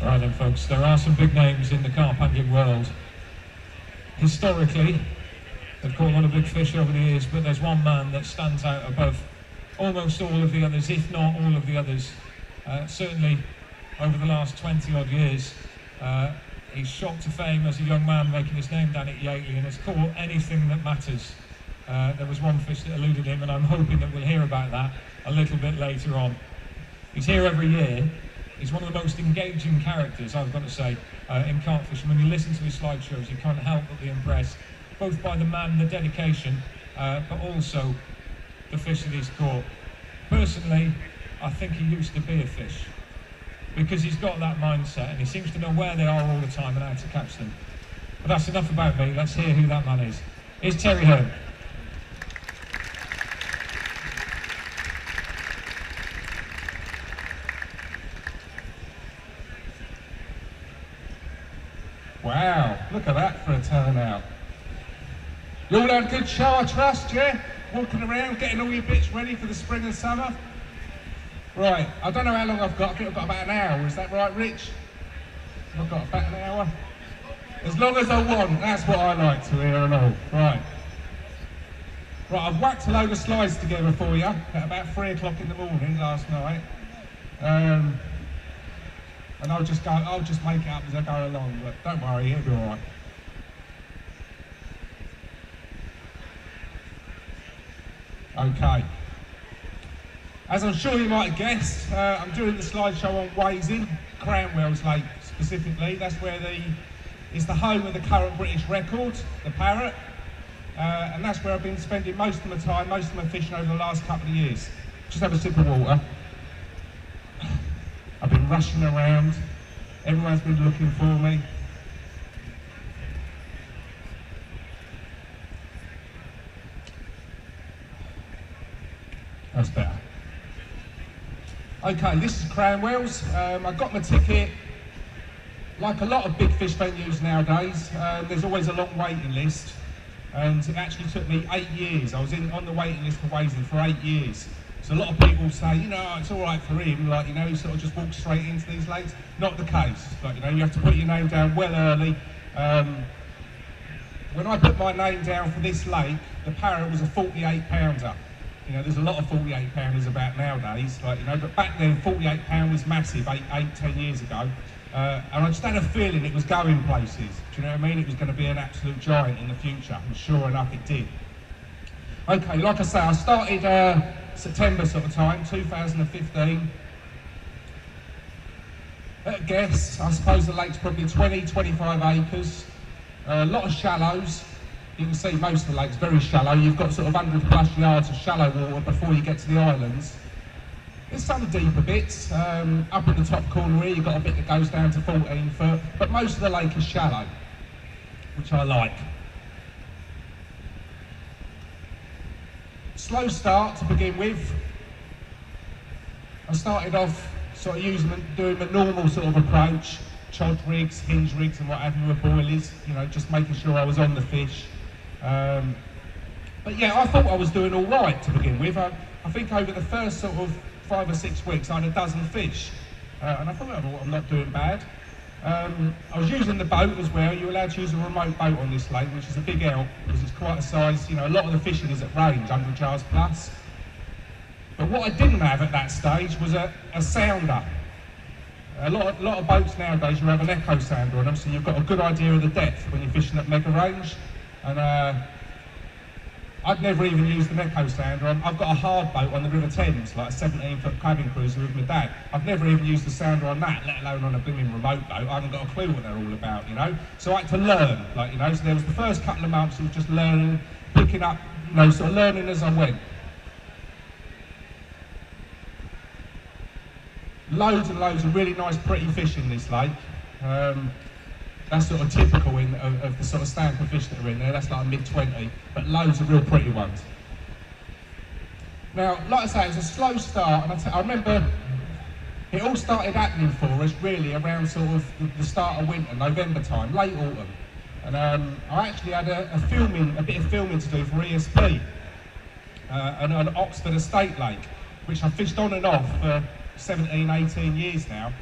Right then folks, there are some big names in the carp handling world. Historically, they've caught a lot of big fish over the years, but there's one man that stands out above almost all of the others, if not all of the others. Certainly over the last 20 odd years, he's shot to fame as a young man making his name down at Yateley and has caught anything that matters. There was one fish that eluded him, and I'm hoping that we'll hear about that a little bit later on. He's here every year. He's one of the most engaging characters, I've got to say, in carp fishing. When you listen to his slideshows, you can't help but be impressed, both by the man, the dedication, but also the fish that he's caught. Personally, I think he used to be a fish, because he's got that mindset and he seems to know where they are all the time and how to catch them. But that's enough about me. Let's hear who that man is. Here's Terry Hearn. Wow, look at that for a turnout. You all had a good show, I trust, yeah? Walking around, getting all your bits ready for the spring and summer? Right, I don't know how long I've got. I think I've got about an hour. Is that right, Rich? I've got about an hour. As long as I want, that's what I like to hear and all. Right. Right, I've whacked a load of slides together for you at about 3 o'clock in the morning last night. And I'll just make it up as I go along, but don't worry, it'll be all right. Okay. As I'm sure you might have guessed, I'm doing the slideshow on Wazing, Cranwell's Lake specifically. That's where it's the home of the current British record, the Parrot. And that's where I've been spending most of my time, most of my fishing over the last couple of years. Just have a sip of water. I've been rushing around, everyone's been looking for me. That's better. Okay, this is Cranwell's. I got my ticket. Like a lot of big fish venues nowadays, there's always a long waiting list. And it actually took me 8 years. I was on the waiting list for Wazing for 8 years. So a lot of people say, you know, it's all right for him, like, you know, he sort of just walks straight into these lakes. Not the case. Like, you know, you have to put your name down well early. When I put my name down for this lake, the Parrot was a 48 pounder. You know, there's a lot of 48 pounders about nowadays, like, you know, but back then 48 pound was massive 10 years ago. And I just had a feeling it was going places. Do you know what I mean? It was going to be an absolute giant in the future, and sure enough it did. Okay, like I say, I started September sort of time, 2015. At a guess, I suppose the lake's probably 20-25 acres. A lot of shallows. You can see most of the lake's very shallow. You've got sort of 100+ yards of shallow water before you get to the islands. There's some deeper bits. Up in the top corner here, you've got a bit that goes down to 14 foot, but most of the lake is shallow, which I like. Slow start to begin with. I started off sort of doing the normal sort of approach, chod rigs, hinge rigs and what have you with boilies, you know, just making sure I was on the fish. But yeah, I thought I was doing all right to begin with. I think over the first sort of 5 or 6 weeks I had a dozen fish, and I thought, oh, I'm not doing bad. I was using the boat as well. You're allowed to use a remote boat on this lake, which is a big help because it's quite a size, you know, a lot of the fishing is at range, 100 yards plus. But what I didn't have at that stage was a sounder. A lot of boats nowadays, you have an echo sounder on them, so you've got a good idea of the depth when you're fishing at mega range. And I'd never even used an echo sounder. I've got a hard boat on the River Thames, like a 17-foot cabin cruiser with my dad. I've never even used a sounder on that, let alone on a blooming remote boat. I haven't got a clue what they're all about, you know. So I had to learn, like, you know. So there was the first couple of months of just learning, picking up, you know, sort of learning as I went. Loads and loads of really nice, pretty fish in this lake. That's sort of typical of the sort of stamp of fish that are in there. That's like a mid-20, but loads of real pretty ones. Now, like I say, it's a slow start, and I remember it all started happening for us really around sort of the start of winter, November time, late autumn. And I actually had a bit of filming to do for ESP, an Oxford Estate Lake, which I fished on and off for 17, 18 years now.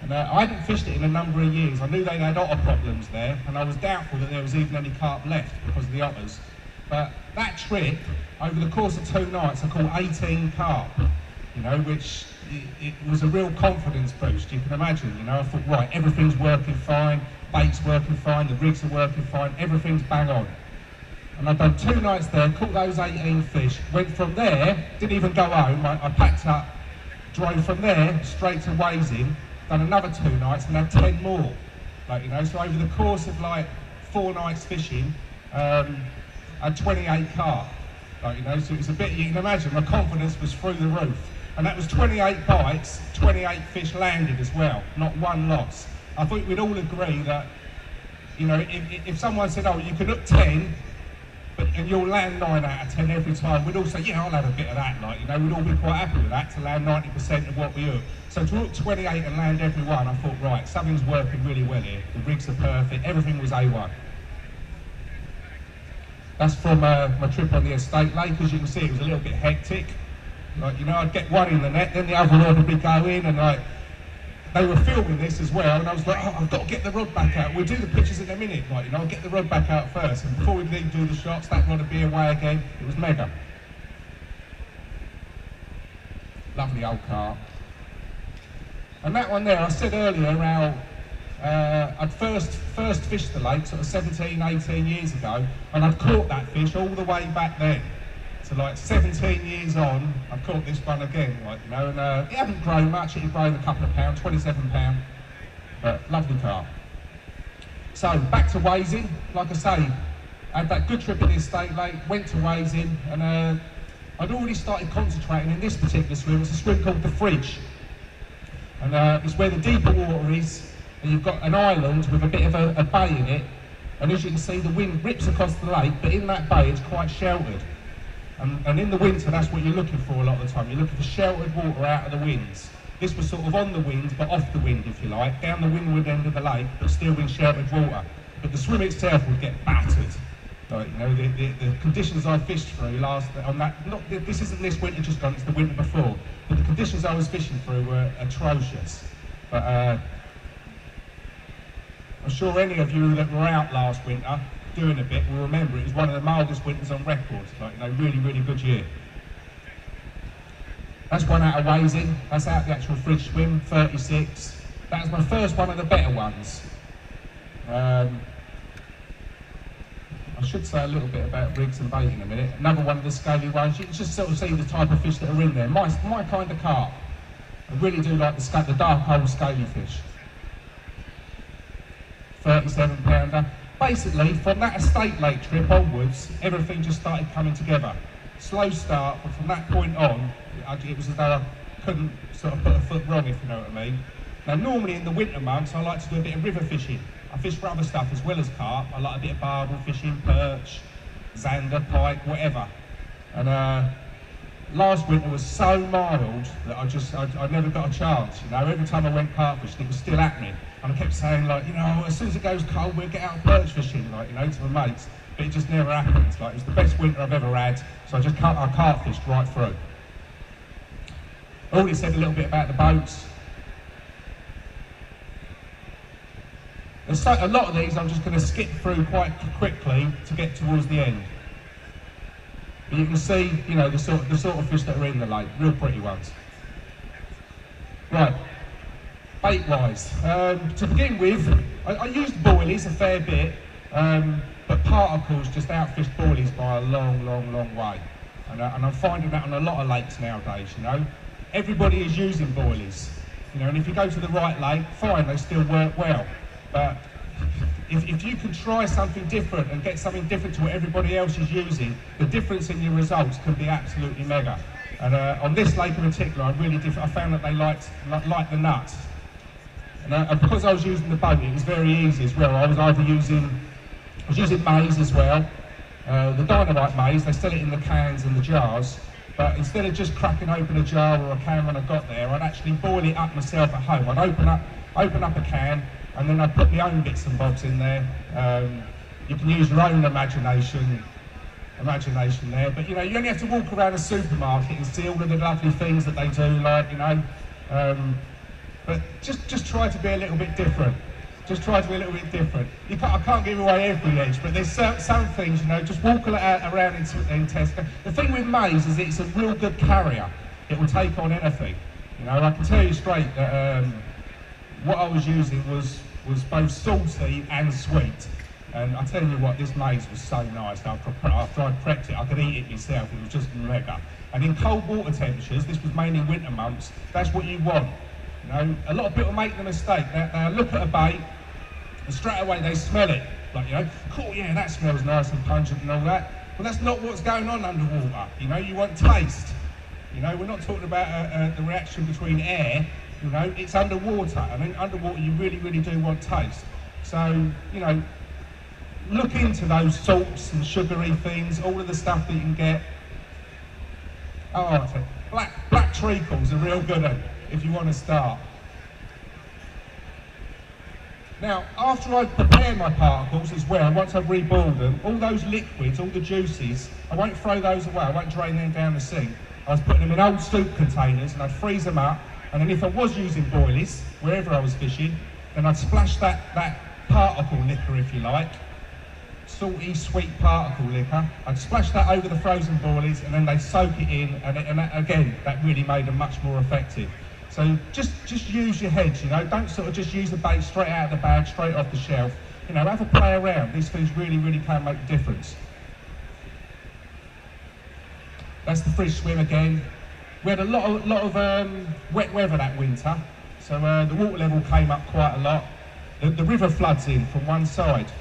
And I hadn't fished it in a number of years. I knew they'd had otter problems there, and I was doubtful that there was even any carp left because of the otters. But that trip, over the course of 2 nights, I caught 18 carp, you know, which it was a real confidence boost, you can imagine, you know. I thought, right, everything's working fine, bait's working fine, the rigs are working fine, everything's bang on. And I'd done 2 nights there, caught those 18 fish, went from there, didn't even go home, I packed up, drove from there straight to Wazing, done another 2 nights and had 10 more. Like, you know, so over the course of like 4 nights fishing, I had 28 carp. Like, you know, so it was a bit, you can imagine, my confidence was through the roof. And that was 28 bites, 28 fish landed as well, not one loss. I think we'd all agree that, you know, if someone said, oh, you can hook 10, and you'll land 9 out of 10 every time, we'd all say, yeah, I'll have a bit of that, like, you know, we'd all be quite happy with that, to land 90% of what we hook. So to hook 28 and land every one, I thought, right, something's working really well here. The rigs are perfect, everything was A1. That's from my trip on the estate lake. As you can see, it was a little bit hectic. Like, you know, I'd get one in the net, then the other rod would be going, and like, they were filming this as well, and I was like, oh, I've got to get the rod back out. We'll do the pictures in a minute, like, you know, I'll get the rod back out first, and before we'd even do the shots, that rod would be away again. It was mega. Lovely old carp. And that one there, I said earlier how I'd first fished the lake sort of 17, 18 years ago, and I'd caught that fish all the way back then. So like 17 years on, I've caught this one again, like, you know, and it hadn't grown much, it had grown a couple of pounds, 27 pounds, but lovely carp. So back to Wazing, like I say, I had that good trip at the estate lake, went to Wazing, and I'd already started concentrating in this particular swim. It's a swim called the Fridge. And it's where the deeper water is, and you've got an island with a bit of a bay in it, and as you can see, the wind rips across the lake, but in that bay it's quite sheltered. And in the winter, that's what you're looking for a lot of the time. You're looking for sheltered water out of the winds. This was sort of on the wind, but off the wind, if you like, down the windward end of the lake, but still in sheltered water. But the swim itself would get battered. Like, you know, the conditions I fished through last, on that, this isn't this winter just gone, it's the winter before, but the conditions I was fishing through were atrocious. But I'm sure any of you that were out last winter doing a bit will remember it was one of the mildest winters on record. Like, you know, really, really good year. That's one out of Wazing. That's out the actual Fridge swim, 36. That was my first one of the better ones. I should say a little bit about rigs and bait in a minute. Another one of the scaly ones. You can just sort of see the type of fish that are in there. My kind of carp. I really do like the dark old scaly fish. 37 pounder. Basically, from that estate lake trip onwards, everything just started coming together. Slow start, but from that point on, it was as though I couldn't sort of put a foot wrong, if you know what I mean. Now, normally in the winter months, I like to do a bit of river fishing. I fish for other stuff as well as carp. I like a bit of barbel fishing, perch, zander, pike, whatever. And last winter was so mild that I never got a chance, you know. Every time I went carp fishing, it was still happening. And I kept saying, like, you know, as soon as it goes cold, we'll get out perch fishing, like, you know, to my mates. But it just never happens. Like, it was the best winter I've ever had, so I carp fished right through. I already said a little bit about the boats. There's a lot of these I'm just going to skip through quite quickly to get towards the end. But you can see, you know, the sort of fish that are in the lake, real pretty ones. Right. Bait-wise, to begin with, I used boilies a fair bit, but particles just outfished boilies by a long, long, long way. And I'm finding that on a lot of lakes nowadays, you know. Everybody is using boilies, you know, and if you go to the right lake, fine, they still work well. But if you can try something different and get something different to what everybody else is using, the difference in your results can be absolutely mega. And on this lake in particular, I found that they liked the nuts. And because I was using the boat, it was very easy as well. I was using maize as well. The dynamite maize, they sell it in the cans and the jars. But instead of just cracking open a jar or a can when I got there, I'd actually boil it up myself at home. I'd open up a can, and then I'd put my own bits and bobs in there. You can use your own imagination there. But you know, you only have to walk around a supermarket and see all of the lovely things that they do, like, you know. But just try to be a little bit different. Just try to be a little bit different. I can't give away every edge, but there's some things, you know, just walk around in Tesco. The thing with maize is it's a real good carrier. It will take on anything. You know, I can tell you straight that what I was using was both salty and sweet. And I tell you what, this maize was so nice. After I'd prepped it, I could eat it myself. It was just mega. And in cold water temperatures, this was mainly winter months, that's what you want. You know, a lot of people make the mistake. They look at a bait, and straight away they smell it. Like, you know, cool, yeah, that smells nice and pungent and all that. Well, that's not what's going on underwater. You know, you want taste. You know, we're not talking about the reaction between air. You know, it's underwater. And in underwater, you really, really do want taste. So, you know, look into those salts and sugary things, all of the stuff that you can get. Oh, black treacle's a real good one if you want to start. Now, after I've prepared my particles as well, once I've reboiled them, all those liquids, all the juices, I won't throw those away, I won't drain them down the sink. I was putting them in old soup containers and I'd freeze them up, and then if I was using boilies, wherever I was fishing, then I'd splash that particle liquor, if you like, salty, sweet particle liquor. I'd splash that over the frozen boilies and then they'd soak it in, and that, again, that really made them much more effective. So just use your heads, you know, don't sort of just use the bait straight out of the bag, straight off the shelf. You know, have a play around. These things really, really can make a difference. That's the fridge swim again. We had a lot of wet weather that winter, so the water level came up quite a lot. The river floods in from one side,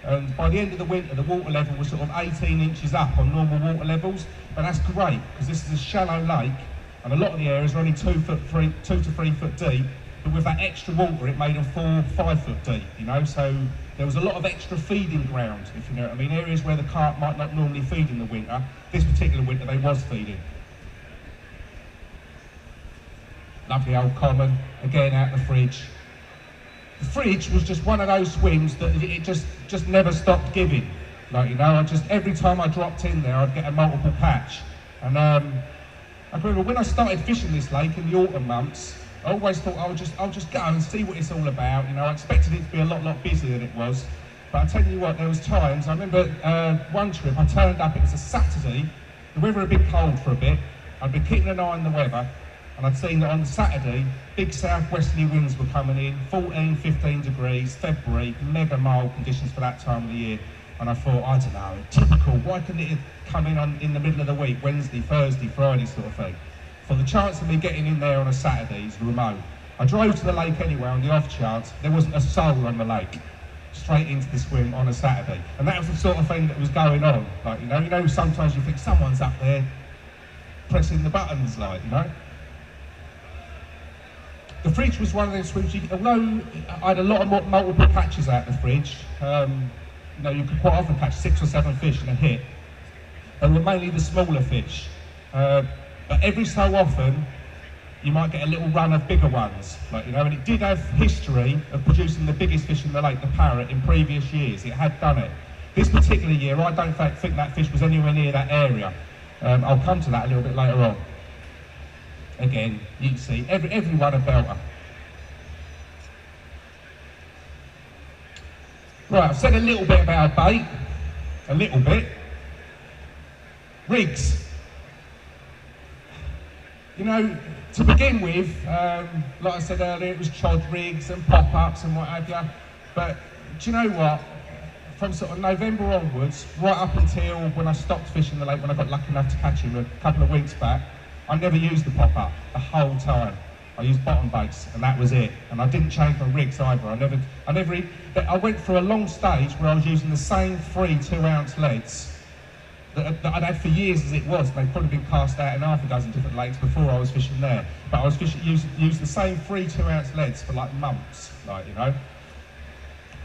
and by the end of the winter the water level was sort of 18 inches up on normal water levels, but that's great because this is a shallow lake and a lot of the areas are only 2 to 3 foot deep, but with that extra water it made them 4 or 5 foot deep, you know, so there was a lot of extra feeding ground, if you know what I mean. Areas where the carp might not normally feed in the winter, this particular winter they was feeding. Lovely old common, again out the fridge. The fridge was just one of those swims that it just never stopped giving. Like, you know, every time I dropped in there, I'd get a multiple catch. And I remember when I started fishing this lake in the autumn months, I always thought I'll just go and see what it's all about. You know, I expected it to be a lot busier than it was. But I tell you what, there was times. I remember one trip I turned up. It was a Saturday. The weather had been cold for a bit. I'd been keeping an eye on the weather. And I'd seen that on the Saturday, big southwesterly winds were coming in, 14, 15 degrees, February, mega mild conditions for that time of the year. And I thought, I don't know, typical, why couldn't it come in the middle of the week, Wednesday, Thursday, Friday sort of thing? For the chance of me getting in there on a Saturday is remote. I drove to the lake anyway on the off chance, there wasn't a soul on the lake. Straight into the swim on a Saturday. And that was the sort of thing that was going on. Like, you know, sometimes you think someone's up there pressing the buttons, like, you know. The fridge was one of those swims, although I had a lot of multiple catches out the fridge, you know, you could quite often catch 6 or 7 fish in a hit. They were mainly the smaller fish. But every so often, you might get a little run of bigger ones. Like, you know, and it did have history of producing the biggest fish in the lake, the Parrot, in previous years. It had done it. This particular year, I don't think that fish was anywhere near that area. I'll come to that a little bit later on. Again, you can see everyone a belter. Right, I've said a little bit about bait, a little bit. Rigs. You know, to begin with, like I said earlier, it was chod rigs and pop-ups and what have you. But do you know what? From sort of November onwards, right up until when I stopped fishing the lake, when I got lucky enough to catch him a couple of weeks back, I never used the pop-up the whole time. I used bottom baits, and that was it. And I didn't change my rigs either. I went through a long stage where I was using the same 3 2-ounce leads that I'd had for years as it was. They'd probably been cast out in half a dozen different lakes before I was fishing there. But I was used the same 3 2-ounce leads for like months, like, you know.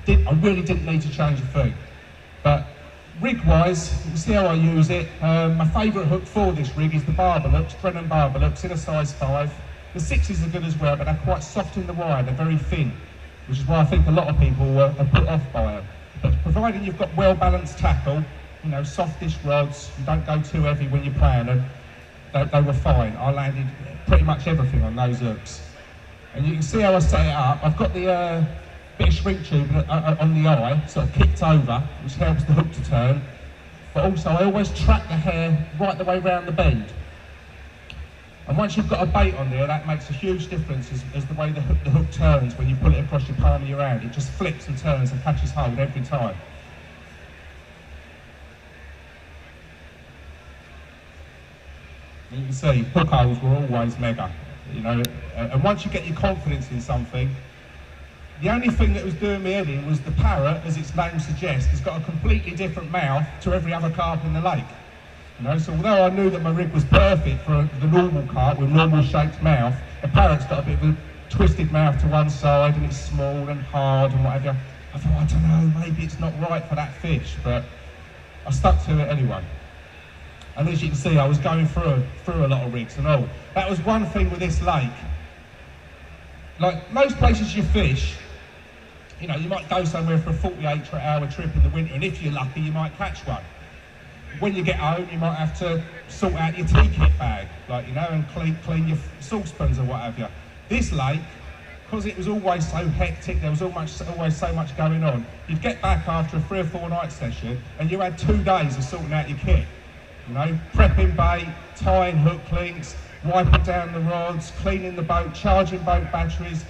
I really didn't need to change a thing. But rig-wise, you can see how I use it. My favourite hook for this rig is the barber hooks, Brennan barber hooks in a size 5. The 6s are good as well, but they're quite soft in the wire, they're very thin, which is why I think a lot of people are put off by them. But providing you've got well-balanced tackle, you know, softish rods, you don't go too heavy when you're playing them, they were fine. I landed pretty much everything on those hooks. And you can see how I set it up. I've got the bit of shrink tube on the eye, sort of kicked over, which helps the hook to turn. But also I always track the hair right the way round the bend. And once you've got a bait on there, that makes a huge difference as the way the hook turns when you pull it across your palm of your hand. It just flips and turns and catches hold every time. You can see hook holes were always mega, you know. And once you get your confidence in something, the only thing that was doing me head in was the Parrot, as its name suggests, has got a completely different mouth to every other carp in the lake. You know, so although I knew that my rig was perfect for the normal carp with normal shaped mouth, the Parrot's got a bit of a twisted mouth to one side and it's small and hard and whatever. I thought, I don't know, maybe it's not right for that fish, but I stuck to it anyway. And as you can see, I was going through a lot of rigs and all. That was one thing with this lake. Like most places you fish, you know, you might go somewhere for a 48-hour trip in the winter, and if you're lucky, you might catch one. When you get home, you might have to sort out your tea kit bag, like, you know, and clean your saucepans or what have you. This lake, because it was always so hectic, there was always so much going on, you'd get back after a 3 or 4 night session, and you had 2 days of sorting out your kit. You know, prepping bait, tying hook links, wiping down the rods, cleaning the boat, charging boat batteries,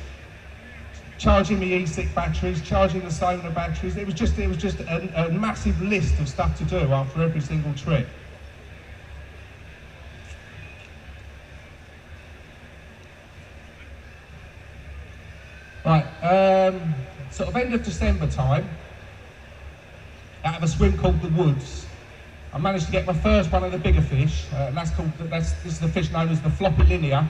charging the e-stick batteries, charging the sonar batteries. It was just a massive list of stuff to do after every single trip. Right, sort of end of December time, out of a swim called the Woods, I managed to get my first one of the bigger fish, and this is the fish known as the floppy linear,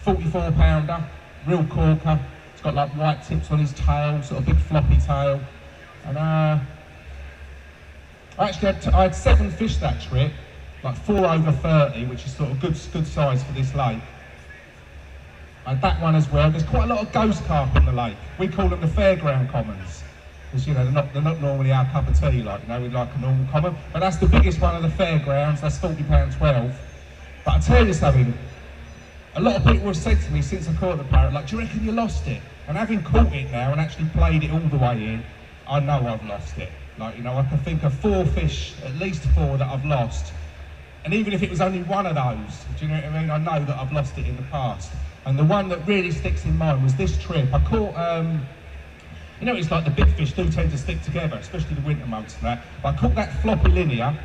44 pounder, real corker. It's got like white tips on his tail, sort of big floppy tail. And I had 7 fish that trip, like 4 over 30, which is sort of good size for this lake. I had that one as well. There's quite a lot of ghost carp in the lake. We call them the fairground commons. Because, you know, they're not normally our cup of tea, like, you know, we like a normal common. But that's the biggest one of the fairgrounds, that's 40 pound 12. But I tell you something, a lot of people have said to me since I caught the Parrot, like, do you reckon you lost it? And having caught it now and actually played it all the way in, I know I've lost it. Like, you know, I can think of 4 fish, at least 4 that I've lost. And even if it was only one of those, do you know what I mean? I know that I've lost it in the past. And the one that really sticks in mind was this trip. I caught, you know, it's like the big fish do tend to stick together, especially the winter months and that. But I caught that floppy linear,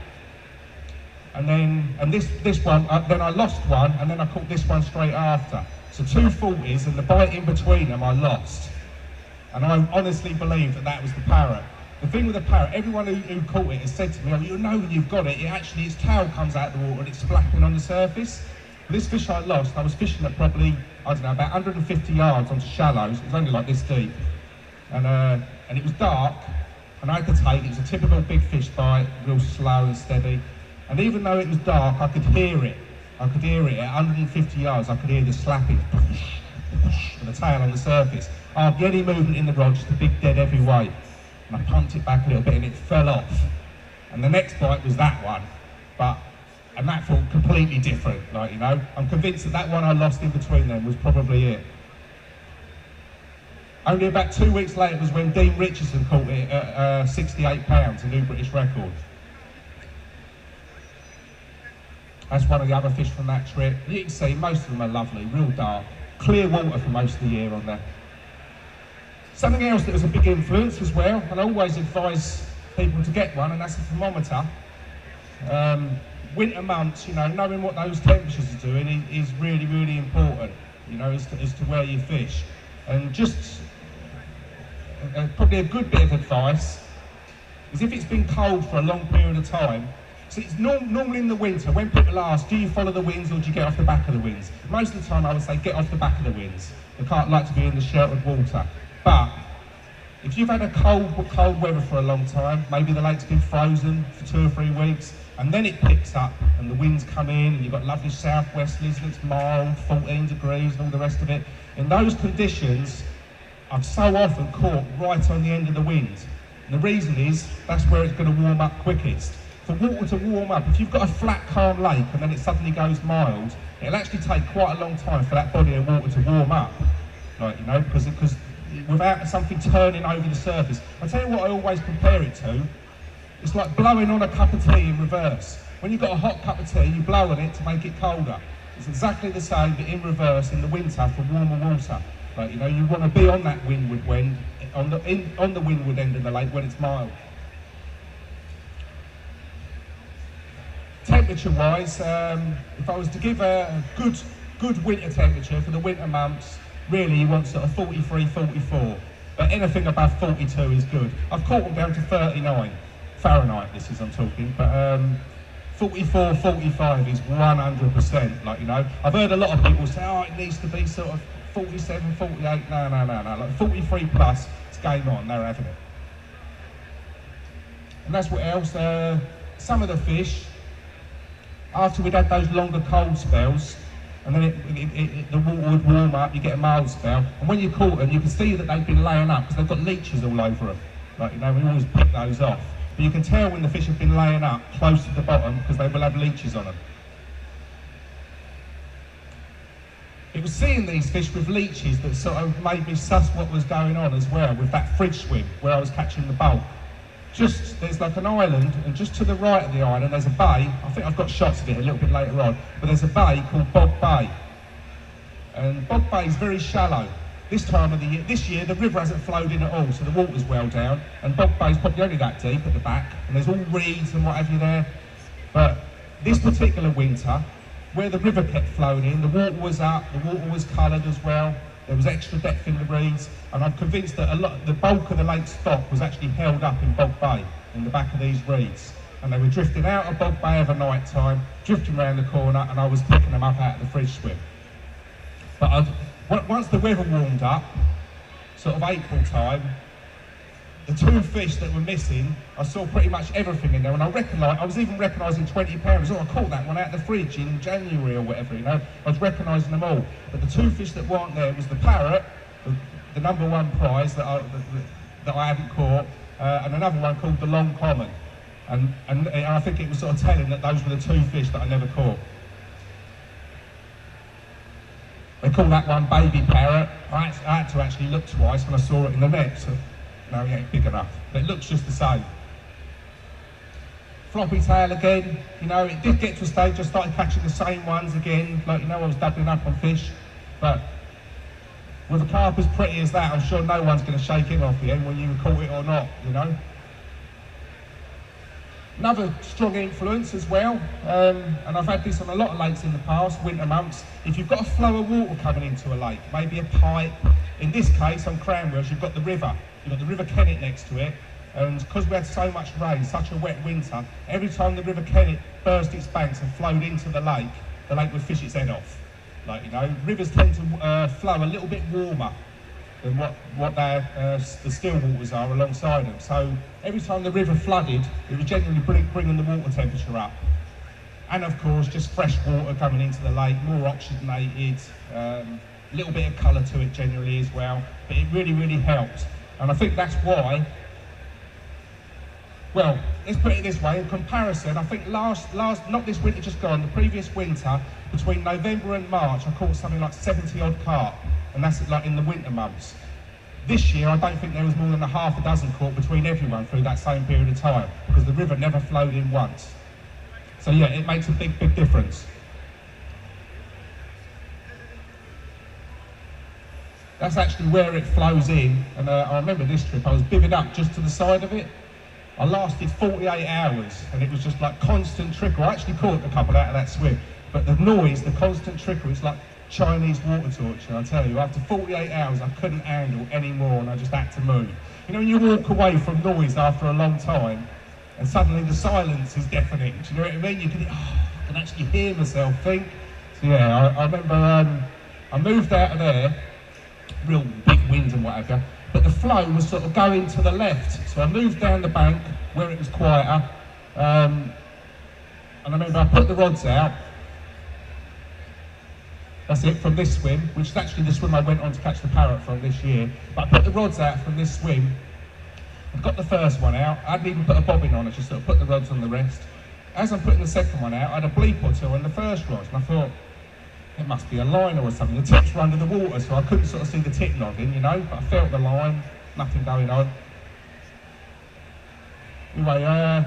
and this one, then I lost one, and then I caught this one straight after. So 2 40s, and the bite in between them I lost. And I honestly believe that that was the Parrot. The thing with the Parrot, everyone who caught it has said to me, oh, you know when you've got it, its tail comes out of the water and it's flapping on the surface. But this fish I lost, I was fishing at probably, I don't know, about 150 yards onto shallows. It was only like this deep. And it was dark, and I could take, it was a typical big fish bite, real slow and steady. And even though it was dark, I could hear it. I could hear it at 150 yards, I could hear the slapping, of the tail on the surface. Hardly any movement in the rod, just a big dead heavy weight. And I pumped it back a little bit and it fell off. And the next bite was that one, and that felt completely different, like, you know. I'm convinced that that one I lost in between them was probably it. Only about 2 weeks later was when Dean Richardson caught it at 68 pounds, a new British record. That's one of the other fish from that trip. You can see most of them are lovely, real dark. Clear water for most of the year on there. Something else that was a big influence as well, and I always advise people to get one, and that's a thermometer. Winter months, you know, knowing what those temperatures are doing is really, really important, you know, as to where you fish. And just probably a good bit of advice is if it's been cold for a long period of time, so it's normally in the winter, when people ask, do you follow the winds or do you get off the back of the winds? Most of the time I would say get off the back of the winds. They can't like to be in the sheltered water. But if you've had a cold weather for a long time, maybe the lake's been frozen for 2 or 3 weeks, and then it picks up and the winds come in and you've got lovely southwesterlies and it's mild, 14 degrees and all the rest of it. In those conditions, I've so often caught right on the end of the wind. And the reason is, that's where it's going to warm up quickest. for water to warm up, if you've got a flat, calm lake and then it suddenly goes mild, it'll actually take quite a long time for that body of water to warm up, like, you know, because without something turning over the surface. I'll tell you what I always compare it to. It's like blowing on a cup of tea in reverse. When you've got a hot cup of tea, you blow on it to make it colder. It's exactly the same, but in reverse in the winter for warmer water. Like, you know, you want to be on that windward end, on the windward end of the lake when it's mild. Temperature-wise, if I was to give a good winter temperature for the winter months, really you want sort of 43, 44. But anything above 42 is good. I've caught them down to 39 Fahrenheit. This is I'm talking, but 44, 45 is 100%. Like, you know, I've heard a lot of people say, oh, it needs to be sort of 47, 48. No. Like 43 plus, it's game on. They're having it. And that's what else. Some of the fish, after we'd had those longer cold spells, and then the water would warm up, you get a mild spell, and when you caught them, you can see that they've been laying up because they've got leeches all over them. Like, you know, we always pick those off. But you can tell when the fish have been laying up close to the bottom because they will have leeches on them. It was seeing these fish with leeches that sort of made me suss what was going on as well with that fridge swim where I was catching the bulk. There's like an island, and just to the right of the island there's a bay. I think I've got shots of it a little bit later on, but there's a bay called Bog Bay. And Bog Bay is very shallow. This time of the year, this year the river hasn't flowed in at all, so the water's well down, and Bog Bay is probably only that deep at the back, and there's all reeds and what have you there. But this particular winter, where the river kept flowing in, the water was up, the water was coloured as well. There was extra depth in the reeds, and I'm convinced that the bulk of the lake stock was actually held up in Bog Bay, in the back of these reeds. And they were drifting out of Bog Bay over night time, drifting around the corner, and I was picking them up out of the fridge swim. But once the weather warmed up, sort of April time, the two fish that were missing, I saw pretty much everything in there, and I was even recognising 20 pounds. Oh, I caught that one out of the fridge in January or whatever, you know. I was recognising them all. But the two fish that weren't there was the Parrot, the number one prize that I hadn't caught, and another one called the Long Common. And I think it was sort of telling that those were the two fish that I never caught. They call that one Baby Parrot. I had to actually look twice when I saw it in the net. So, no, he ain't big enough, but it looks just the same. Floppy tail again, you know, it did get to a stage I started catching the same ones again, like, you know, I was doubling up on fish, but with a carp as pretty as that, I'm sure no one's going to shake him off the end when you caught it or not, you know. Another strong influence as well, and I've had this on a lot of lakes in the past, winter months. If you've got a flow of water coming into a lake, maybe a pipe, in this case on Cranwells you've got the river. You've got the River Kennet next to it, and because we had so much rain, such a wet winter, every time the River Kennet burst its banks and flowed into the lake would fish its head off. Like, you know, rivers tend to flow a little bit warmer than what the still waters are alongside them. So every time the river flooded, it was generally bringing the water temperature up. And of course, just fresh water coming into the lake, more oxygenated, a little bit of colour to it generally as well, but it really, really helps. And I think that's why, well, let's put it this way, in comparison, I think not this winter just gone, the previous winter, between November and March, I caught something like 70 odd carp, and that's like in the winter months. This year, I don't think there was more than a half a dozen caught between everyone through that same period of time, because the river never flowed in once. So yeah, it makes a big, big difference. That's actually where it flows in, and I remember this trip, I was bivvied up just to the side of it. I lasted 48 hours, and it was just like constant trickle. I actually caught a couple out of that swim, but the noise, the constant trickle, it's like Chinese water torture, I tell you. After 48 hours, I couldn't handle any more, and I just had to move. You know, when you walk away from noise after a long time, and suddenly the silence is deafening, do you know what I mean? You can, I can actually hear myself think. So yeah, I remember I moved out of there, real big winds and whatever, but the flow was sort of going to the left. So I moved down the bank where it was quieter, and I remember I put the rods out. That's it, from this swim, which is actually the swim I went on to catch the Parrot from this year. But I put the rods out from this swim. I got the first one out. I hadn't even put a bobbin on, I just sort of put the rods on the rest. as I'm putting the second one out, I had a bleep or two on the first rod, and I thought, it must be a liner or something. The tips were under the water, so I couldn't sort of see the tip nodding, you know, but I felt the line, nothing going on. Anyway,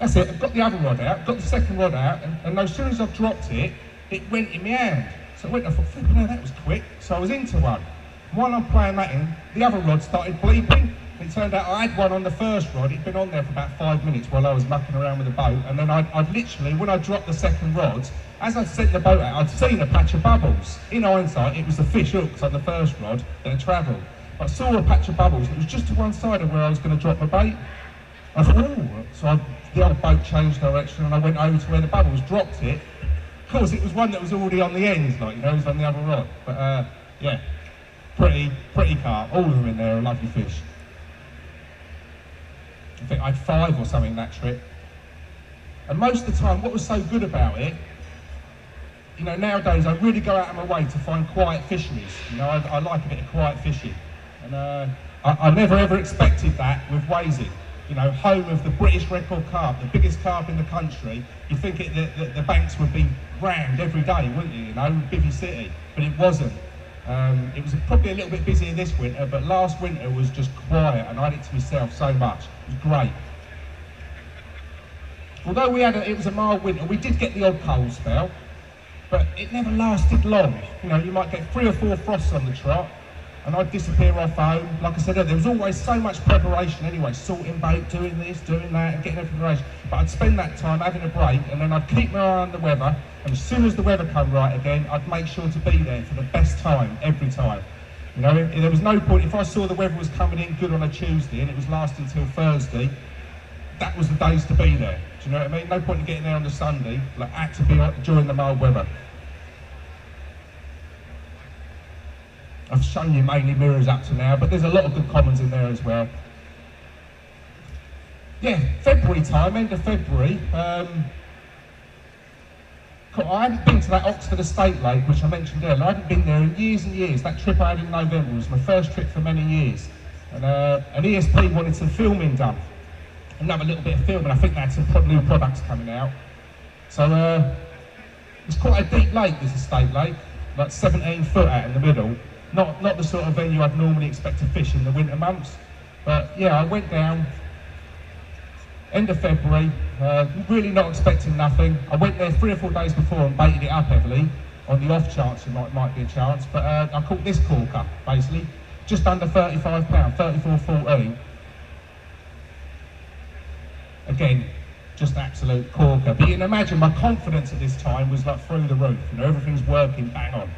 that's it. I've got the other rod out, got the second rod out, and as soon as I dropped it, it went in my hand. So I went, I thought, flipping hell, that was quick. So I was into one. While I'm playing that in, the other rod started bleeping. It turned out I had one on the first rod. It'd been on there for about 5 minutes while I was mucking around with the boat. And then I'd literally, when I dropped the second rod, as I set the boat out, I'd seen a patch of bubbles. In hindsight, it was the fish hooks on the first rod that had travelled. But I saw a patch of bubbles. It was just to one side of where I was going to drop my bait. I thought, oh, so the old boat changed direction and I went over to where the bubbles, dropped it. Of course, it was one that was already on the end, like, you know, it was on the other rod. But yeah, pretty carp. All of them in there are lovely fish. I think I had 5 or something that trip. And most of the time, what was so good about it, you know, nowadays I really go out of my way to find quiet fisheries. You know, I like a bit of quiet fishing. And I never ever expected that with Wasey. You know, home of the British record carp, the biggest carp in the country. You think the banks would be rammed every day, wouldn't you? You know, Bivvy City, but it wasn't. It was probably a little bit busier this winter, but last winter was just quiet, and I had it to myself so much. It was great. Although it was a mild winter, we did get the odd cold spell, but it never lasted long. You know, you might get 3 or 4 frosts on the trot, and I'd disappear off home. Like I said earlier, there was always so much preparation anyway, sorting bait, doing this, doing that, and getting everything ready. But I'd spend that time having a break, and then I'd keep my eye on the weather, and as soon as the weather come right again, I'd make sure to be there for the best time, every time. You know, there was no point, if I saw the weather was coming in good on a Tuesday, and it was lasting till Thursday, that was the days to be there. Do you know what I mean? No point in getting there on the Sunday, like, had to be during the mild weather. I've shown you mainly mirrors up to now, but there's a lot of good commons in there as well. Yeah, February time, end of February. I hadn't been to that Oxford Estate Lake, which I mentioned earlier. I hadn't been there in years and years. That trip I had in November was my first trip for many years. And an ESP wanted some filming done. Another little bit of filming. I think they had some new products coming out. So it's quite a deep lake, this estate lake, like 17 foot out in the middle. Not the sort of venue I'd normally expect to fish in the winter months. But yeah, I went down, end of February, really not expecting nothing. I went there 3 or 4 days before and baited it up heavily, on the off chance it might be a chance. But I caught this corker, basically, just under £35, 34.14. Again, just absolute corker. But you can imagine my confidence at this time was like through the roof. You know, everything's working bang on.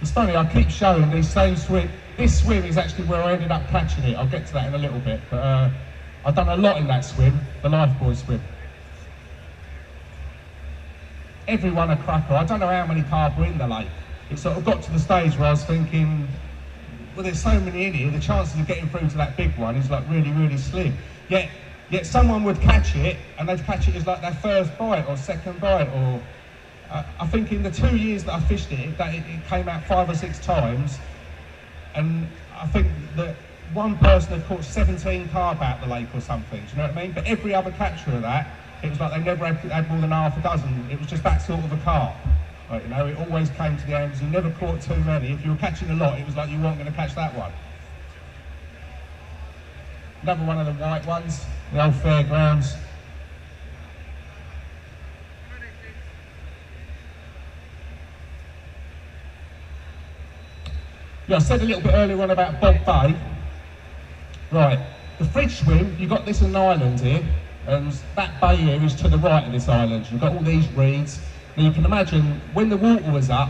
It's funny, I keep showing these same swim. This swim is actually where I ended up catching it. I'll get to that in a little bit, but I've done a lot in that swim, the Lifebuoy swim. Everyone a cracker. I don't know how many carp were in the lake. It sort of got to the stage where I was thinking, well, there's so many in here, the chances of getting through to that big one is like really, really slim. Yet someone would catch it, and they'd catch it as like their first bite or second bite, or I think in the 2 years that I fished it came out 5 or 6 times, and I think that one person had caught 17 carp out the lake or something, do you know what I mean? But every other capture of that, it was like they never had more than half a dozen. It was just that sort of a carp. Like, you know, it always came to the ends. You never caught too many. If you were catching a lot, it was like you weren't going to catch that one. Another one of the white ones, the old fairgrounds. Yeah, I said a little bit earlier on about Bog Bay. Right, the fridge swim, you've got this an island here, and that bay here is to the right of this island. You've got all these reeds. Now you can imagine, when the water was up,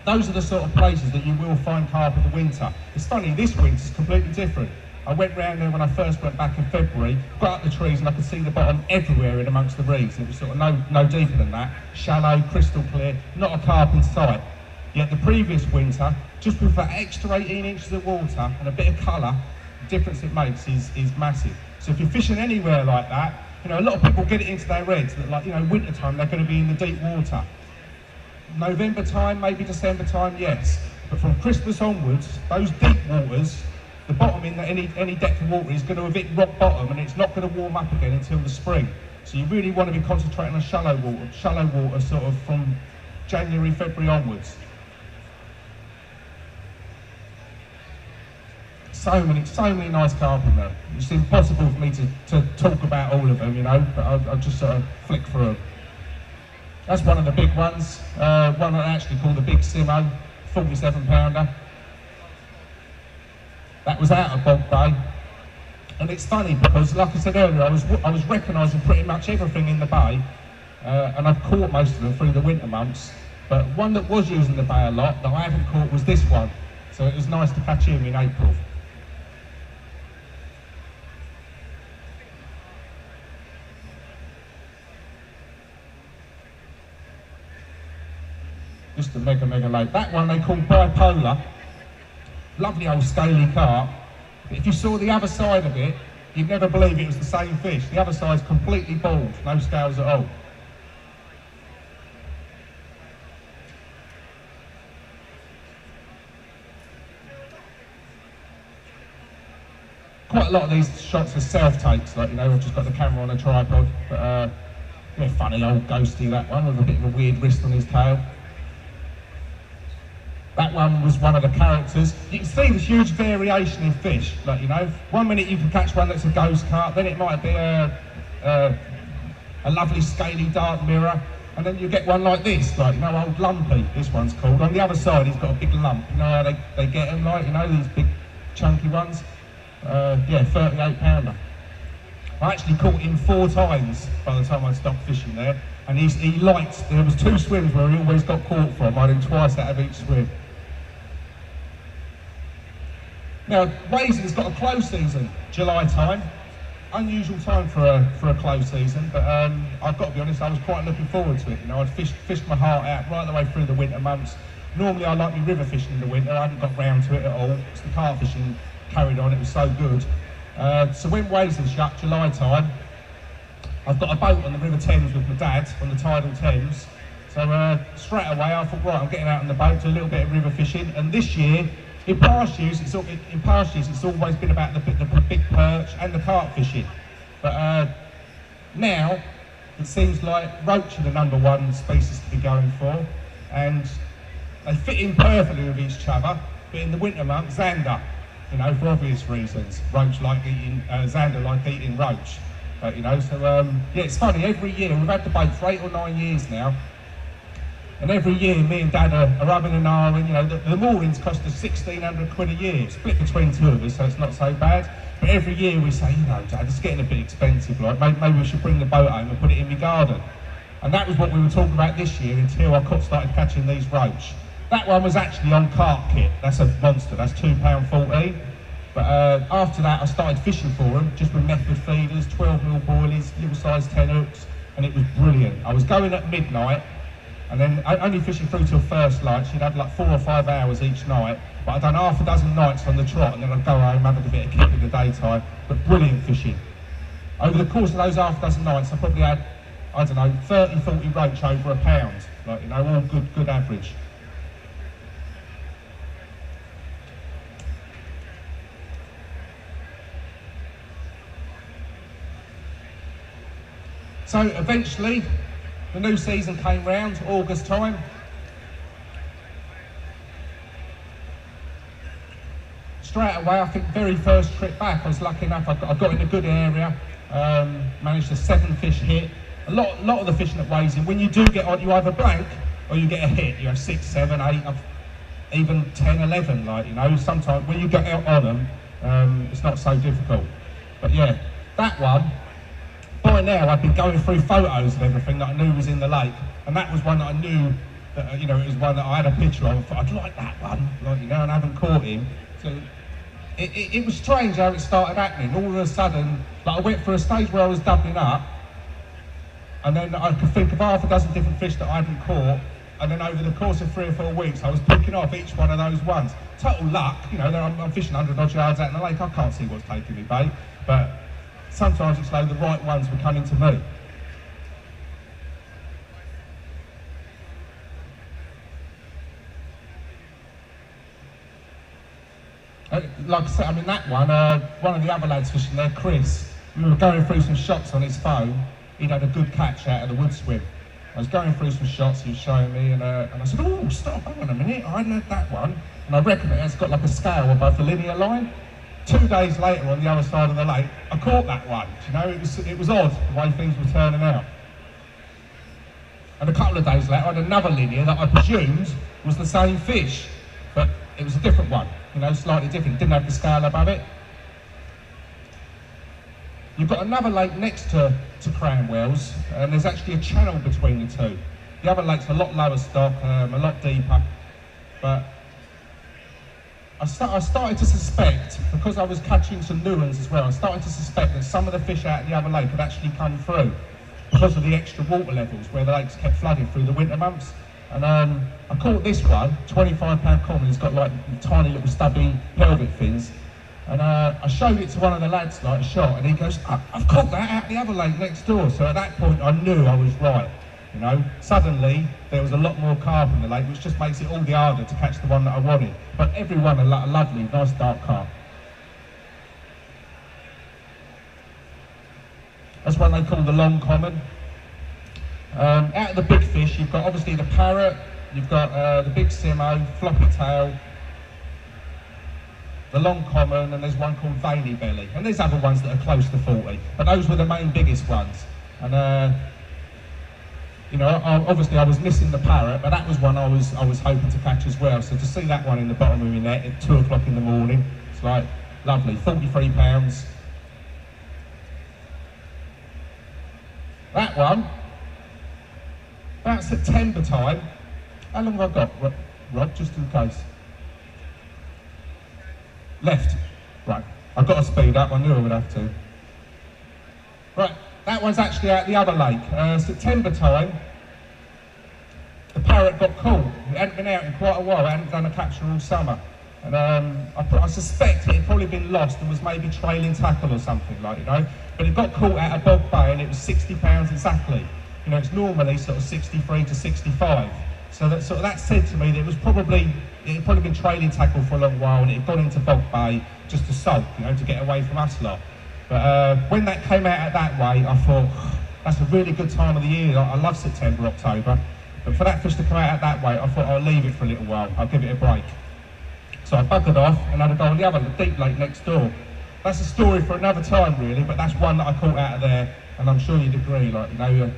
those are the sort of places that you will find carp in the winter. It's funny, this winter's completely different. I went round there when I first went back in February, got up the trees and I could see the bottom everywhere in amongst the reeds. It was sort of no deeper than that. Shallow, crystal clear, not a carp in sight. Yet the previous winter, just with that extra 18 inches of water and a bit of colour, the difference it makes is massive. So if you're fishing anywhere like that, you know, a lot of people get it into their heads that, like, you know, winter time they're going to be in the deep water. November time, maybe December time, yes. But from Christmas onwards, those deep waters, the bottom in any depth of water is going to have hit rock bottom, and it's not going to warm up again until the spring. So you really want to be concentrating on shallow water sort of from January, February onwards. So many nice carping though. It's impossible for me to talk about all of them, you know, but I'll just sort of flick through them. That's one of the big ones, one I actually call the Big Simo, 47 pounder. That was out of Bog Bay. And it's funny because, like I said earlier, I was recognising pretty much everything in the bay, and I've caught most of them through the winter months. But one that was using the bay a lot that I haven't caught was this one. So it was nice to catch him in April. Just a mega lake. That one they call bipolar. Lovely old scaly carp. But if you saw the other side of it, you'd never believe it was the same fish. The other side's completely bald, no scales at all. Quite a lot of these shots are self-takes, like, you know, I've just got the camera on a tripod. But yeah, funny old ghosty, that one, with a bit of a weird wrist on his tail. That one was one of the characters. You can see this huge variation in fish, like, you know, one minute you can catch one that's a ghost carp, then it might be a lovely scaly dark mirror, and then you get one like this, like, you know, old lumpy, this one's called. On the other side he's got a big lump, you know how they get them, like, you know, these big chunky ones. Yeah, 38 pounder. I actually caught him 4 times by the time I stopped fishing there, and he liked, there was 2 swims where he always got caught from. I did twice out of each swim. Now, Waisley's got a close season, July time. Unusual time for a close season, but I've got to be honest, I was quite looking forward to it. You know, I'd fished my heart out right the way through the winter months. Normally I like me river fishing in the winter, I haven't got round to it at all, because the carp fishing carried on, it was so good. So when Waisley shut, July time, I've got a boat on the River Thames with my dad, on the tidal Thames. So straight away I thought, right, I'm getting out on the boat, do a little bit of river fishing, and this year, in past years, it's always been about the big perch and the carp fishing. But now, it seems like roach are the #1 species to be going for, and they fit in perfectly with each other, but in the winter months, zander, you know, for obvious reasons. Roach like eating, zander like eating roach. But, you know, so yeah, it's funny, every year, we've had the boat for 8 or 9 years now, and every year me and Dad are rubbing an hour, and you know, the moorings cost us 1,600 quid a year, split between 2 of us, so it's not so bad. But every year we say, you know, Dad, it's getting a bit expensive, like, maybe we should bring the boat home and put it in my garden. And that was what we were talking about this year until I started catching these roach. That one was actually on carp kit, that's a monster, that's £2.14. But after that I started fishing for them, just with method feeders, 12mm boilies, little size 10 hooks, and it was brilliant. I was going at midnight, and then only fishing through till first light, so you'd have like 4 or 5 hours each night. But I'd done half a dozen nights on the trot, and then I'd go home, have a bit of kip in the daytime, but brilliant fishing. Over the course of those half a dozen nights, I probably had, I don't know, 30, 40 roach over £1, like, you know, all good average. So eventually, the new season came round, August time. Straight away, I think very first trip back, I was lucky enough, I got in a good area, managed a 7-fish hit. A lot of the fishing at Waisley, when you do get on, you either blank or you get a hit. You have 6, 7, 8, even 10, 11, like, you know, sometimes when you get out on them, it's not so difficult. But yeah, that one, by now I'd been going through photos of everything that I knew was in the lake, and that was one that I knew that, you know, it was one that I had a picture of. I thought, I'd like that one, like, you know, and I haven't caught him. So it was strange how it started happening. All of a sudden, like, I went through a stage where I was doubling up, and then I could think of half a dozen different fish that I hadn't caught, and then over the course of 3 or 4 weeks I was picking off each one of those ones. Total luck, you know, I'm fishing 100 odd yards out in the lake, I can't see what's taking me bait, but sometimes it's like the right ones were coming to me. Like I said, I mean that one of the other lads fishing there, Chris, we were going through some shots on his phone. He'd had a good catch out of the wood swim. I was going through some shots he was showing me, and I said, oh, stop, hang on a minute, I hadn't had that one. And I reckon it's got like a scale above the linear line. 2 days later on the other side of the lake, I caught that one. You know, it was odd the way things were turning out. And a couple of days later, I had another linear that I presumed was the same fish, but it was a different one, you know, slightly different. It didn't have the scale above it. You've got another lake next to Cranwell's, and there's actually a channel between the two. The other lake's a lot lower stock, a lot deeper, but I started to suspect, because I was catching some new ones as well, I started to suspect that some of the fish out of the other lake had actually come through because of the extra water levels where the lakes kept flooding through the winter months. And I caught this one, 25-pound common. It's got like tiny little stubby pelvic fins. And I showed it to one of the lads, like a shot, and he goes, I've caught that out the other lake next door. So at that point I knew I was right. You know, suddenly there was a lot more carp in the lake, which just makes it all the harder to catch the one that I wanted. But every one a lovely, nice dark carp. That's one they call the long common. Out of the big fish, you've got obviously the parrot, you've got the big simo, floppy tail, the long common, and there's one called veiny belly. And there's other ones that are close to 40, but those were the main biggest ones. And you know, obviously I was missing the parrot, but that was one I was hoping to catch as well. So to see that one in the bottom of my net at 2 o'clock in the morning, it's like lovely. 43 pounds. That one, about September time. How long have I got, Rob, just in case? Left. Right, I've got to speed up, I knew I would have to. Right, that one's actually out the other lake. September time, the parrot got caught. It hadn't been out in quite a while, it hadn't done a capture all summer. And I suspect it had probably been lost and was maybe trailing tackle or something, like, you know. But it got caught out of Bog Bay and it was 60 pounds exactly. You know, it's normally sort of 63 to 65. So that said to me that it had probably been trailing tackle for a long while, and it had gone into Bog Bay just to sulk, you know, to get away from us lot. But when that came out that way, I thought, that's a really good time of the year. I love September, October. But for that fish to come out that way, I thought I'll leave it for a little while. I'll give it a break. So I buggered off and had to go on the other, the deep lake next door. That's a story for another time really, but that's one that I caught out of there, and I'm sure you'd agree, like, you know,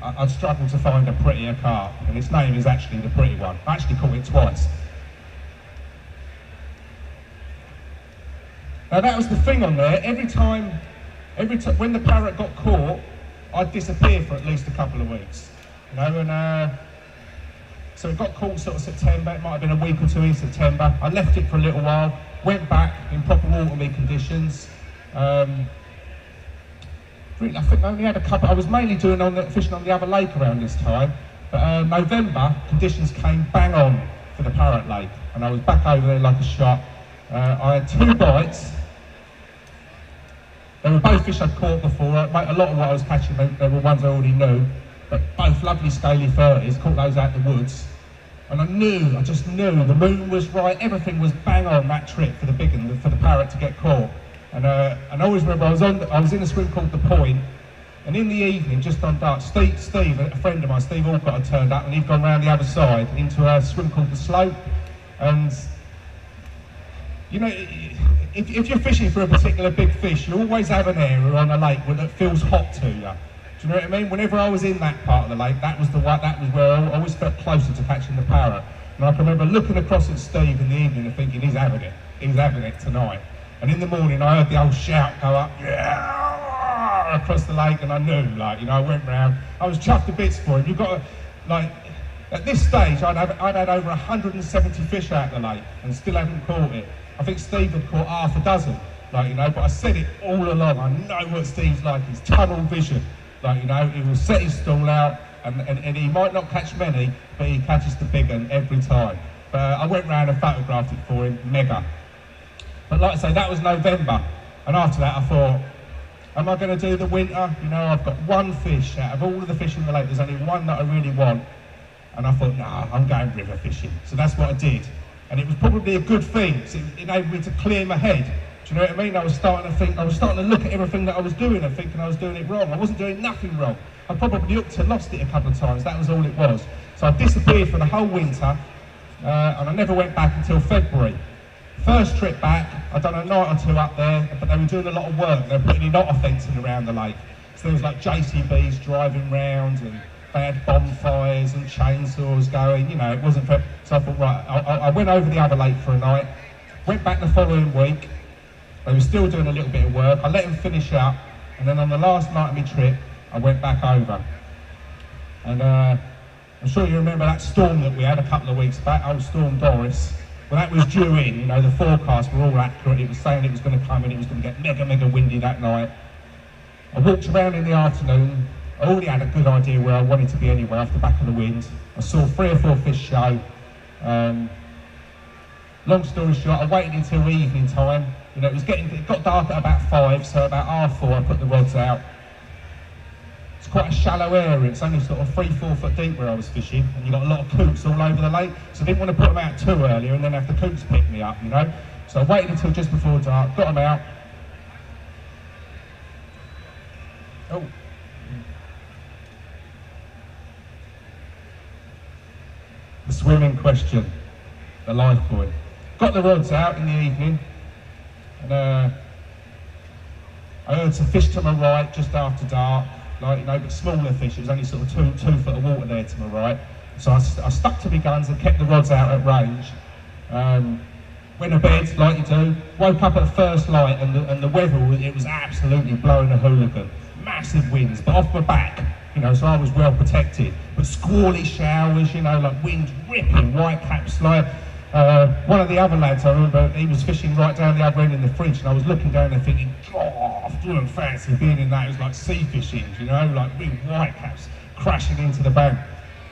I'd struggle to find a prettier carp, and its name is actually the pretty one. I actually caught it twice. Now that was the thing on there, every time when the parrot got caught, I'd disappear for at least a couple of weeks. You know, and so it got caught sort of September, it might have been a week or two in September. I left it for a little while, went back in proper watermeat conditions. Really, I think I only had a couple. I was mainly doing fishing on the other lake around this time. But November, conditions came bang on for the Parrot Lake, and I was back over there like a shot. I had 2 bites. They were both fish I'd caught before. A lot of what I was catching, they were ones I already knew. But both lovely scaly 30s, caught those out the woods. And I just knew the moon was right, everything was bang on that trip for the big one, for the parrot to get caught. And I always remember I was in a swim called The Point, and in the evening, just on dark, Steve, a friend of mine, Steve Alcott, had turned up, and he'd gone round the other side into a swim called The Slope. And you know, if you're fishing for a particular big fish, you always have an area on a lake that feels hot to you. Do you know what I mean? Whenever I was in that part of the lake, that was where I always felt closer to catching the parrot. And I can remember looking across at Steve in the evening and thinking, he's having it tonight. And in the morning, I heard the old shout go up, yeah, across the lake, and I knew, like, you know, I went round. I was chuffed to bits for him. You've got to, like, at this stage, I'd had over 170 fish out the lake and still hadn't caught it. I think Steve had caught half a dozen, like, you know, but I said it all along. I know what Steve's like, his tunnel vision. Like, you know, he will set his stall out, and he might not catch many, but he catches the big one every time. But I went round and photographed it for him, mega. But like I say, that was November, and after that I thought, am I going to do the winter? You know, I've got one fish out of all of the fish in the lake, there's only one that I really want. And I thought, nah, I'm going river fishing. So that's what I did. And it was probably a good thing, because it enabled me to clear my head. Do you know what I mean? I was starting to look at everything that I was doing and thinking I was doing it wrong. I wasn't doing nothing wrong. I probably lost it a couple of times, that was all it was. So I disappeared for the whole winter, and I never went back until February. First trip back, I'd done a night or two up there, but they were doing a lot of work. They were putting in otter fencing around the lake. So there was like JCBs driving round, and they had bonfires and chainsaws going, you know, it wasn't fair. So I thought, right, I went over the other lake for a night, went back the following week. They were still doing a little bit of work. I let them finish up, and then on the last night of my trip, I went back over. And I'm sure you remember that storm that we had a couple of weeks back, old Storm Doris. Well, that was due in, you know, the forecasts were all accurate. It was saying it was going to come and it was going to get mega, mega windy that night. I walked around in the afternoon. I already had a good idea where I wanted to be anyway, off the back of the wind. I saw 3 or 4 fish show. Long story short, I waited until evening time. You know, it got dark at about 5, so about 4:30 I put the rods out. It's quite a shallow area, it's only sort of 3-4 foot deep where I was fishing, and you've got a lot of coots all over the lake, so I didn't want to put them out too early and then have the coots pick me up, you know. So I waited until just before dark, got them out. Oh. The swimming question, the life buoy. Got the rods out in the evening, and I heard some fish to my right just after dark, like, you know, but smaller fish. It was only sort of two foot of water there to my right. So I stuck to my guns and kept the rods out at range. Went to bed like you do. Woke up at first light, and the weather, it was absolutely blowing a hooligan. Massive winds, but off my back, you know, so I was well protected. But squally showers, you know, like wind ripping, white caps, like. One of the other lads, I remember, he was fishing right down the other end in the fridge, and I was looking down there thinking, oh, I wouldn't fancy being in that. It was like sea fishing, you know, like big white caps crashing into the bank.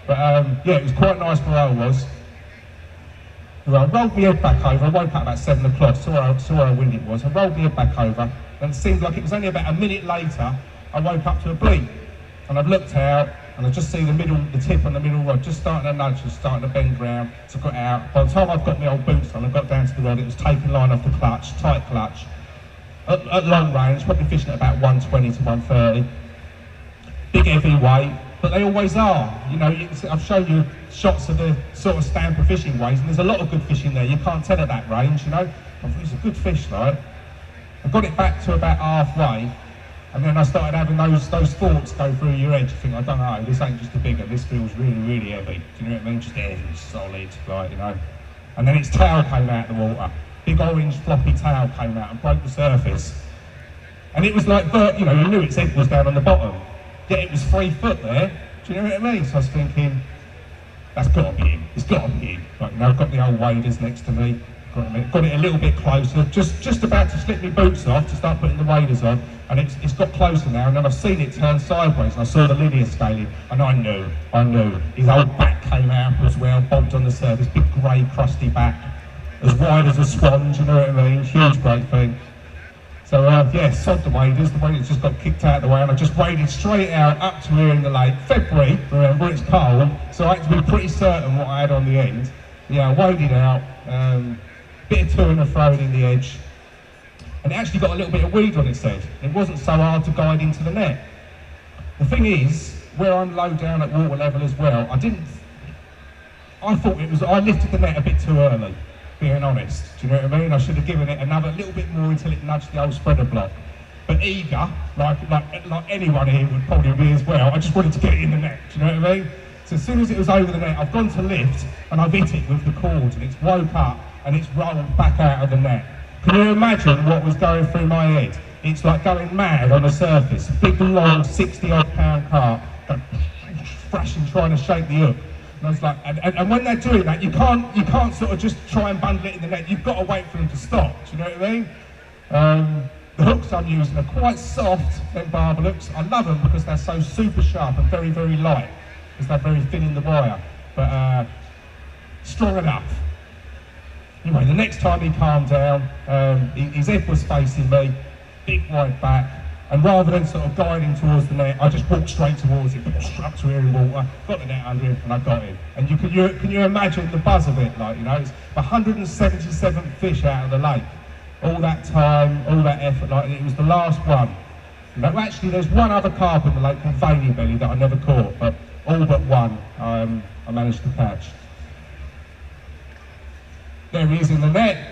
But yeah, it was quite nice where I was. Well, I rolled my head back over. I woke up about 7 o'clock, saw how windy it was. I rolled my head back over, and it seemed like it was only about a minute later I woke up to a bleep. And I've looked out, and I just see the tip on the middle rod just starting to nudge and starting to bend round. So I got out. By the time I've got my old boots on, I got down to the rod, it was taking line off the clutch, tight clutch. At long range, probably fishing at about 120 to 130. Big heavy weight, but they always are. You know, I've shown you shots of the sort of Stamper fishing ways, and there's a lot of good fishing there. You can't tell at that range, you know. I thought it was a good fish, right? I got it back to about halfway. And then I started having those thoughts go through your head. You think, I don't know, this ain't just a bigger, this feels really, really heavy. Do you know what I mean? Just heavy, solid, like, you know. And then its tail came out of the water. Big orange floppy tail came out and broke the surface. And it was like, you know, you knew its head was down on the bottom. Yet it was 3 foot there. Do you know what I mean? So I was thinking, that's got to be him. It's got to be him. Like, you know, I've got the old waders next to me. Got it a little bit closer, just about to slip my boots off to start putting the waders on, and it's got closer now, and then I've seen it turn sideways, and I saw the linear scaling, and I knew. His old back came out as well, bobbed on the surface, big grey crusty back, as wide as a swan, you know what I mean? Huge, great thing. So yeah, sod the waders just got kicked out of the way, and I just waded straight out up to here in the lake. February, remember, it's cold, so I had to be pretty certain what I had on the end. Yeah, I waded out. Bit of to and fro in the edge, and it actually got a little bit of weed on its head. It wasn't so hard to guide into the net. The thing is, where I'm low down at water level as well, I lifted the net a bit too early, being honest. Do you know what I mean? I should have given it another little bit more until it nudged the old spreader block. But eager, like anyone here would probably be as well, I just wanted to get it in the net. Do you know what I mean? So as soon as it was over the net, I've gone to lift, and I've hit it with the cord, and it's woke up, and it's rolled back out of the net. Can you imagine what was going through my head? It's like going mad on the surface. Big, long, 60-odd pound carp, thrashing, trying to shake the hook. And I was like, and when they're doing that, you can't sort of just try and bundle it in the net. You've got to wait for them to stop. Do you know what I mean? The hooks I'm using are quite soft, them barber hooks. I love them because they're so super sharp and very, very light, because they're very thin in the wire, but strong enough. Anyway, the next time he calmed down, his head was facing me, big wide back, And rather than sort of guiding towards the net, I just walked straight towards it, up to here in water, got the net under him, and I got him. And can you imagine the buzz of it? Like, you know, it's 177 fish out of the lake. All that time, all that effort, like it was the last one. You know, actually, there's one other carp in the lake called veiny belly that I never caught, but all but one I managed to catch. There he is in the net.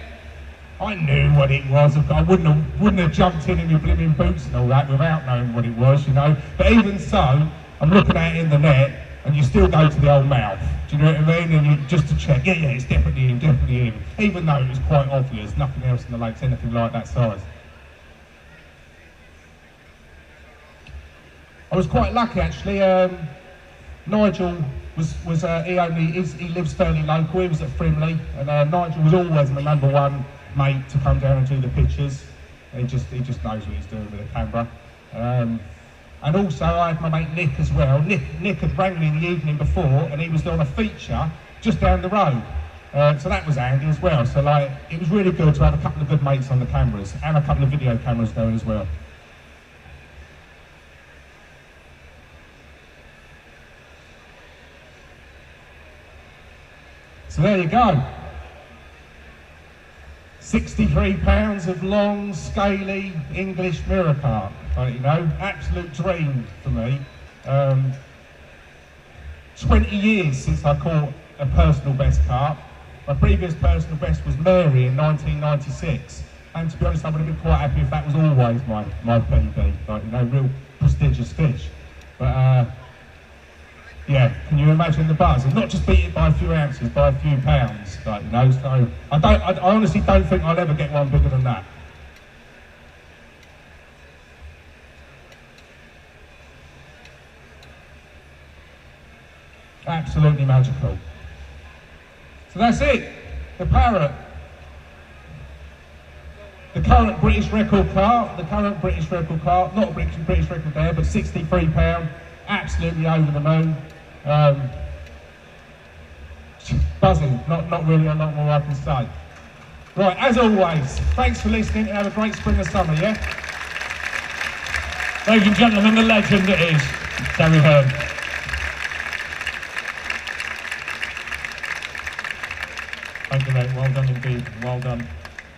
I knew what it was. I wouldn't have jumped in my blimmin' boots and all that without knowing what it was, you know. But even so, I'm looking at it in the net, and you still go to the old mouth. Do you know what I mean? And you, just to check, yeah, it's definitely him, definitely him. Even though it was quite obvious, nothing else in the lake's anything like that size. I was quite lucky actually. Nigel he lives fairly local. He was at Frimley, and Nigel was always my #1 mate to come down and do the pictures. He just knows what he's doing with the camera. And also I had my mate Nick as well. Nick had rang me in the evening before, and he was doing a feature just down the road. So that was handy as well. So like, it was really good to have a couple of good mates on the cameras, and a couple of video cameras going as well. So there you go. 63 pounds of long, scaly English mirror carp. You know, absolute dream for me. 20 years since I caught a personal best carp. My previous personal best was Mary in 1996. And to be honest, I would have been quite happy if that was always my PB. Like, you know, real prestigious fish. But yeah, can you imagine the buzz? And not just beat it by a few ounces, by a few pounds, like, you know. So I honestly don't think I'll ever get one bigger than that. Absolutely magical. So that's it. The Parrot. The current British record carp. Not a British record there, but 63 pound. Absolutely over the moon. Buzzing, not really a lot more I can say. Right, as always, thanks for listening and have a great spring and summer, yeah? Ladies and gentlemen, the legend it is, Terry Hearn. Thank you, mate. Well done indeed. Well done.